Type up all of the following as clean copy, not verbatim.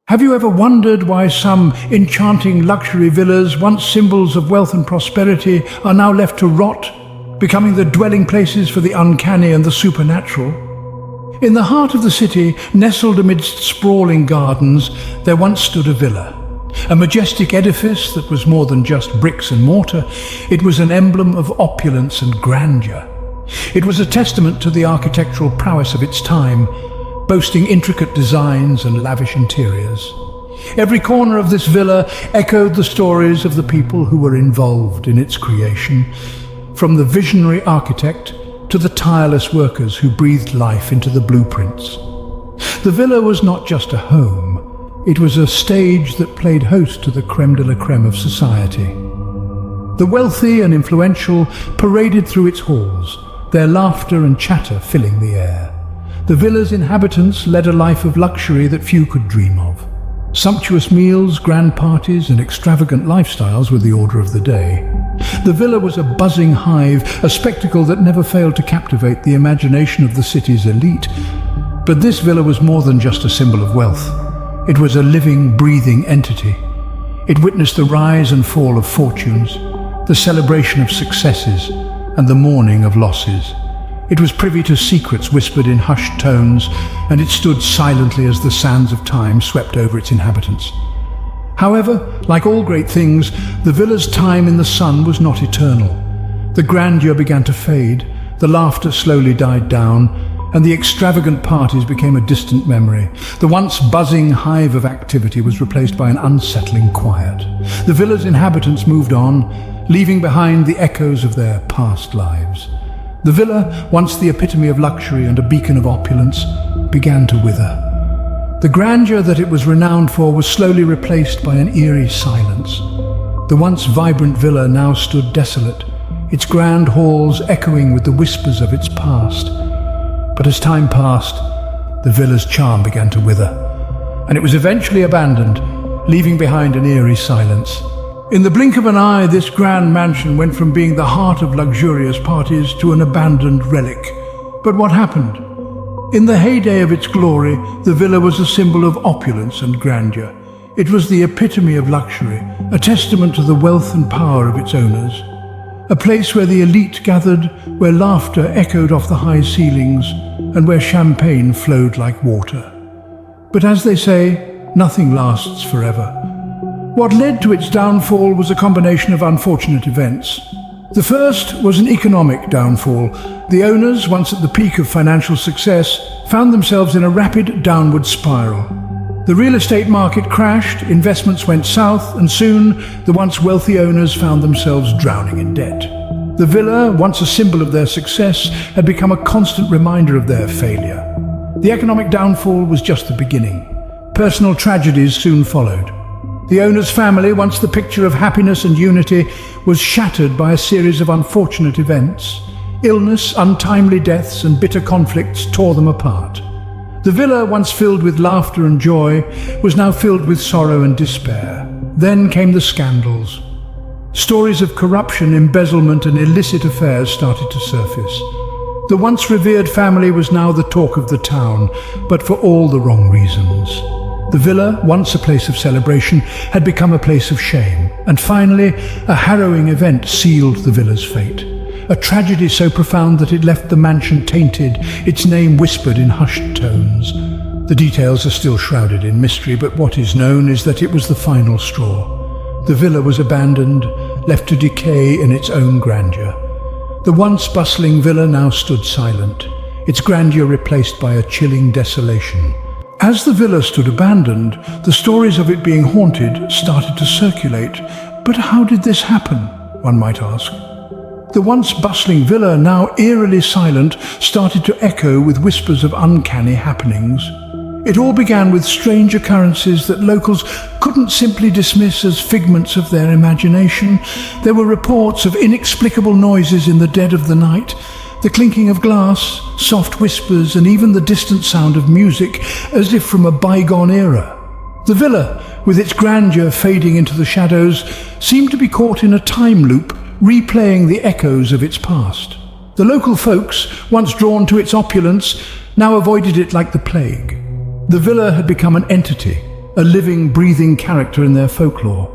Have you ever wondered why some enchanting luxury villas, once symbols of wealth and prosperity, are now left to rot, becoming the dwelling places for the uncanny and the supernatural? In the heart of the city, nestled amidst sprawling gardens, there once stood a villa. A majestic edifice that was more than just bricks and mortar. It was an emblem of opulence and grandeur. It was a testament to the architectural prowess of its time, boasting intricate designs and lavish interiors. Every corner of this villa echoed the stories of the people who were involved in its creation, from the visionary architect to the tireless workers who breathed life into the blueprints. The villa was not just a home, it was a stage that played host to the crème de la crème of society. The wealthy and influential paraded through its halls, their laughter and chatter filling the air. The villa's inhabitants led a life of luxury that few could dream of. Sumptuous meals, grand parties, and extravagant lifestyles were the order of the day. The villa was a buzzing hive, a spectacle that never failed to captivate the imagination of the city's elite. But this villa was more than just a symbol of wealth. It was a living, breathing entity. It witnessed the rise and fall of fortunes, the celebration of successes, and the mourning of losses. It was privy to secrets whispered in hushed tones, and it stood silently as the sands of time swept over its inhabitants. However, like all great things, the villa's time in the sun was not eternal. The grandeur began to fade, the laughter slowly died down, and the extravagant parties became a distant memory. The once buzzing hive of activity was replaced by an unsettling quiet. The villa's inhabitants moved on, leaving behind the echoes of their past lives. The villa, once the epitome of luxury and a beacon of opulence, began to wither. The grandeur that it was renowned for was slowly replaced by an eerie silence. The once vibrant villa now stood desolate, its grand halls echoing with the whispers of its past. But as time passed, the villa's charm began to wither, and it was eventually abandoned, leaving behind an eerie silence. In the blink of an eye, this grand mansion went from being the heart of luxurious parties to an abandoned relic. But what happened? In the heyday of its glory, the villa was a symbol of opulence and grandeur. It was the epitome of luxury, a testament to the wealth and power of its owners. A place where the elite gathered, where laughter echoed off the high ceilings, and where champagne flowed like water. But as they say, nothing lasts forever. What led to its downfall was a combination of unfortunate events. The first was an economic downfall. The owners, once at the peak of financial success, found themselves in a rapid downward spiral. The real estate market crashed, investments went south, and soon the once wealthy owners found themselves drowning in debt. The villa, once a symbol of their success, had become a constant reminder of their failure. The economic downfall was just the beginning. Personal tragedies soon followed. The owner's family, once the picture of happiness and unity, was shattered by a series of unfortunate events. Illness, untimely deaths, and bitter conflicts tore them apart. The villa, once filled with laughter and joy, was now filled with sorrow and despair. Then came the scandals. Stories of corruption, embezzlement, and illicit affairs started to surface. The once revered family was now the talk of the town, but for all the wrong reasons. The villa, once a place of celebration, had become a place of shame. And finally, a harrowing event sealed the villa's fate. A tragedy so profound that it left the mansion tainted, its name whispered in hushed tones. The details are still shrouded in mystery, but what is known is that it was the final straw. The villa was abandoned, left to decay in its own grandeur. The once bustling villa now stood silent, its grandeur replaced by a chilling desolation. As the villa stood abandoned, the stories of it being haunted started to circulate. But how did this happen, one might ask? The once bustling villa, now eerily silent, started to echo with whispers of uncanny happenings. It all began with strange occurrences that locals couldn't simply dismiss as figments of their imagination. There were reports of inexplicable noises in the dead of the night, the clinking of glass, soft whispers, and even the distant sound of music, as if from a bygone era. The villa, with its grandeur fading into the shadows, seemed to be caught in a time loop, replaying the echoes of its past. The local folks, once drawn to its opulence, now avoided it like the plague. The villa had become an entity, a living, breathing character in their folklore.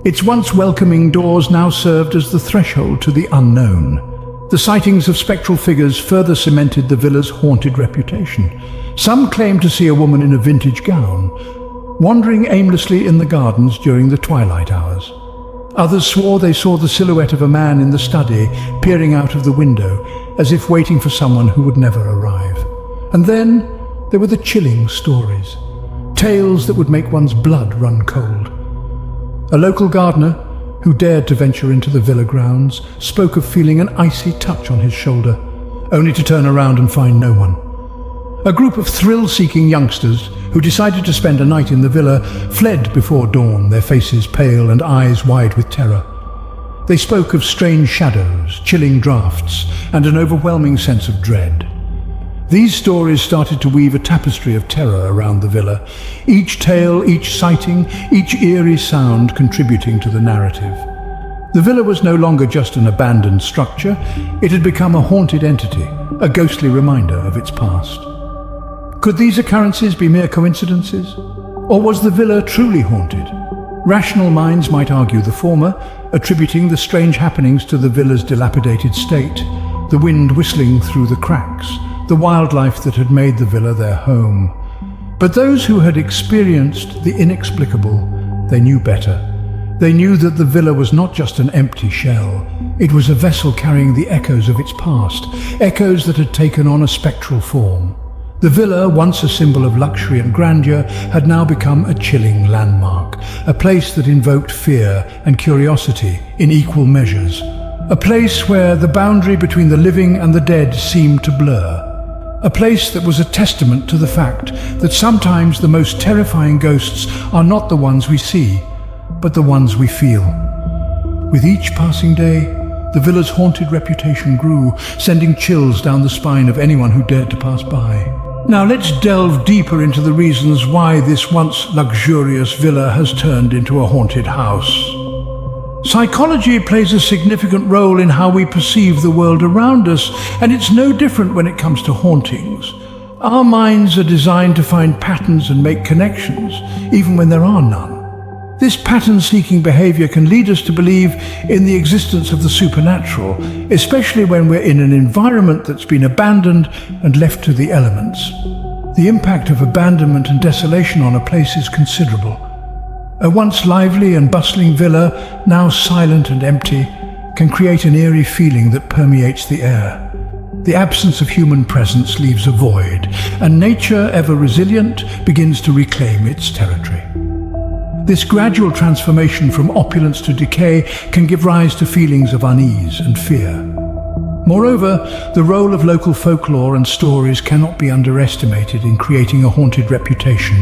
Its once welcoming doors now served as the threshold to the unknown. The sightings of spectral figures further cemented the villa's haunted reputation. Some claimed to see a woman in a vintage gown, wandering aimlessly in the gardens during the twilight hours. Others swore they saw the silhouette of a man in the study, peering out of the window, as if waiting for someone who would never arrive. And then there were the chilling stories, tales that would make one's blood run cold. A local gardener, who dared to venture into the villa grounds, spoke of feeling an icy touch on his shoulder, only to turn around and find no one. A group of thrill-seeking youngsters who decided to spend a night in the villa fled before dawn, their faces pale and eyes wide with terror. They spoke of strange shadows, chilling drafts, and an overwhelming sense of dread. These stories started to weave a tapestry of terror around the villa, each tale, each sighting, each eerie sound contributing to the narrative. The villa was no longer just an abandoned structure, it had become a haunted entity, a ghostly reminder of its past. Could these occurrences be mere coincidences? Or was the villa truly haunted? Rational minds might argue the former, attributing the strange happenings to the villa's dilapidated state, the wind whistling through the cracks, the wildlife that had made the villa their home. But those who had experienced the inexplicable, they knew better. They knew that the villa was not just an empty shell. It was a vessel carrying the echoes of its past, echoes that had taken on a spectral form. The villa, once a symbol of luxury and grandeur, had now become a chilling landmark, a place that invoked fear and curiosity in equal measures, a place where the boundary between the living and the dead seemed to blur, a place that was a testament to the fact that sometimes the most terrifying ghosts are not the ones we see, but the ones we feel. With each passing day, the villa's haunted reputation grew, sending chills down the spine of anyone who dared to pass by. Now let's delve deeper into the reasons why this once luxurious villa has turned into a haunted house. Psychology plays a significant role in how we perceive the world around us, and it's no different when it comes to hauntings. Our minds are designed to find patterns and make connections, even when there are none. This pattern-seeking behavior can lead us to believe in the existence of the supernatural, especially when we're in an environment that's been abandoned and left to the elements. The impact of abandonment and desolation on a place is considerable. A once lively and bustling villa, now silent and empty, can create an eerie feeling that permeates the air. The absence of human presence leaves a void, and nature, ever resilient, begins to reclaim its territory. This gradual transformation from opulence to decay can give rise to feelings of unease and fear. Moreover, the role of local folklore and stories cannot be underestimated in creating a haunted reputation.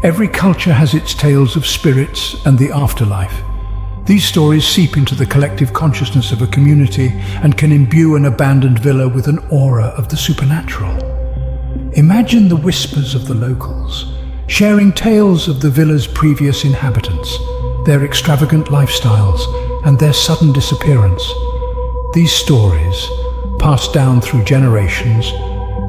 Every culture has its tales of spirits and the afterlife. These stories seep into the collective consciousness of a community and can imbue an abandoned villa with an aura of the supernatural. Imagine the whispers of the locals, sharing tales of the villa's previous inhabitants, their extravagant lifestyles, and their sudden disappearance. These stories, passed down through generations,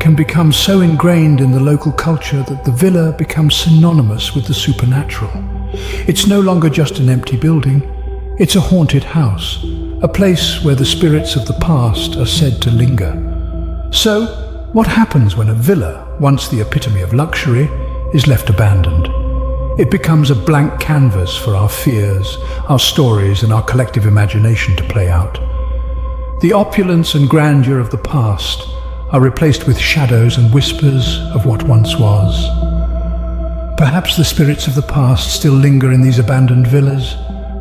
can become so ingrained in the local culture that the villa becomes synonymous with the supernatural. It's no longer just an empty building, it's a haunted house, a place where the spirits of the past are said to linger. So, what happens when a villa, once the epitome of luxury, is left abandoned? It becomes a blank canvas for our fears, our stories, and our collective imagination to play out. The opulence and grandeur of the past are replaced with shadows and whispers of what once was. Perhaps the spirits of the past still linger in these abandoned villas,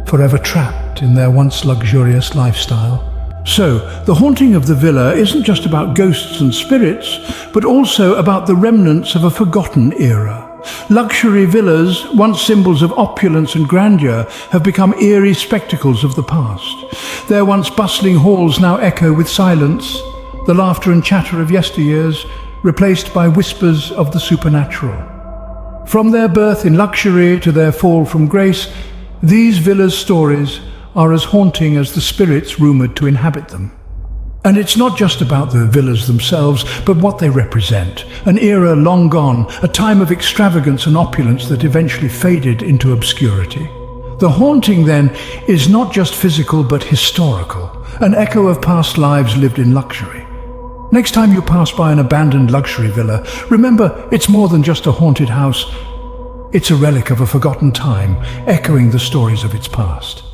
forever trapped in their once luxurious lifestyle. So, the haunting of the villa isn't just about ghosts and spirits, but also about the remnants of a forgotten era. Luxury villas, once symbols of opulence and grandeur, have become eerie spectacles of the past. Their once bustling halls now echo with silence, the laughter and chatter of yesteryears replaced by whispers of the supernatural. From their birth in luxury to their fall from grace, these villas' stories are as haunting as the spirits rumoured to inhabit them. And it's not just about the villas themselves, but what they represent. An era long gone, a time of extravagance and opulence that eventually faded into obscurity. The haunting, then, is not just physical but historical, an echo of past lives lived in luxury. Next time you pass by an abandoned luxury villa, remember it's more than just a haunted house. It's a relic of a forgotten time, echoing the stories of its past.